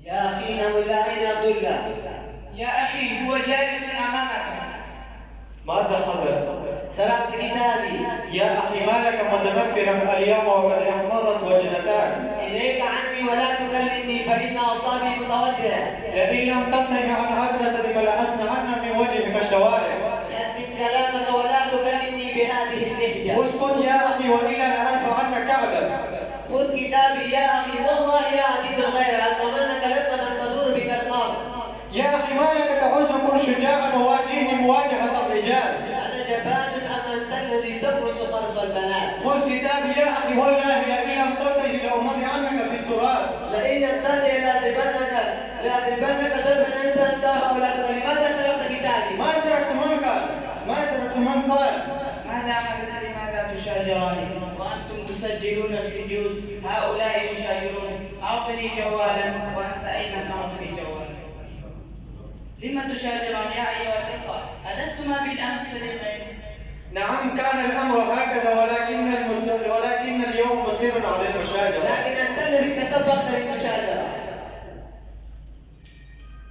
يا أخي نم الله أين عبد الله؟ يا أخي هو جالس أمامك. ماذا حدث؟ سرقت كتابي. يا أخي ما لك متنفرا اليوم وقد احمرت وجنتاك؟ إليك عني ولا تكلمني فإن أعصابي متوترة. لئن لم تنتهي عن مدرستك لأصنعن من وجهك الشوارع. حسن كلامك ولا تكلمني بهذه اللهجة. اسكت يا أخي وإلا لأرفع عنك كعبك. خذ كتابي يا أخي والله يا عجيب الغير أتمنى لقمة تدور بك الأرض. يا أخي ما لك تعوز كن شجاعا وواجهني مواجهة الرجال. أنا جبان أم أنت الذي تبرز قرص البنات؟ خذ كتابي يا أخي والله لئن لم تنتهي لأمر عنك في التراب. لئن لم تنتهي لأضربنك سلبا أنت أنساه أو لا تدري. ماذا سرقت كتابي؟ ما سرقت من قال. ماذا حدث؟ لماذا تشاجراني وأنتم تسجلون الفيديوز؟ هؤلاء يشاجرون. أعطني جوالا وأنت أيضا أعطني جوالا. لما تشاجران يا أيها الإخوة؟ ألستما بالأمس صديقين؟ نعم كان الأمر هكذا ولكن اليوم مصير على المشاجرة. لكن أنت الذي تسببت للمشاجرة.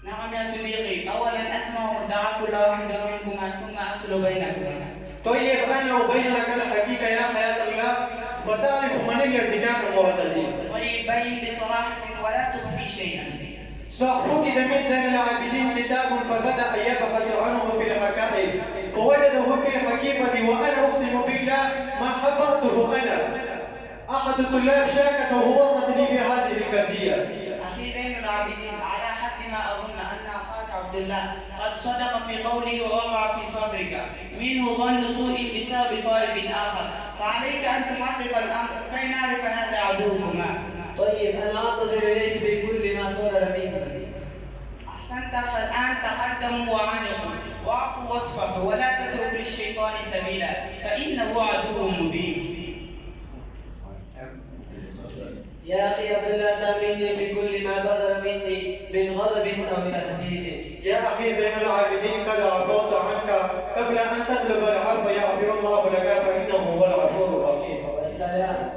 نعم يا صديقي، أولا أسمع مدعاة كل واحد منكما ثم أفصل بينكما. طيب أنا أبين لك الحقيقة يا حياة الله وتعرف من الذي كان معتدين. طيب بين بصراحة ولا تخفي شيئا. فقد من زين العابدين كتاب فبدأ يبحث عنه في الحقائق فوجده في الحقيقة وأنا أقسم بالله ما حبأته أنا. أحد الطلاب شاكس وهو ورطني في هذه القضية. أخي زين العابدين، على حد ما أظن أن أخاك عبد الله قد صدق في قوله ووقع في صدرك منه ظن سوء بسبب طالب آخر، فعليك أن تحقق الأمر كي نعرف هذا عدوكما. طيب أنا أعتذر إليك بكل ما صدر مني. أحسنت، فالآن تقدموا وعنقوا واعفوا واصفحوا ولا تتركوا للشيطان سبيلا فإنه عدو مبين. يا أخي عبد الله سامحني بكل ما بدر مني من غضب أو تهديد. يا أخي زين العابدين قد عفوت عنك قبل أن تطلب العفو يغفر الله لك فإنه هو الغفور الرحيم. والسلام.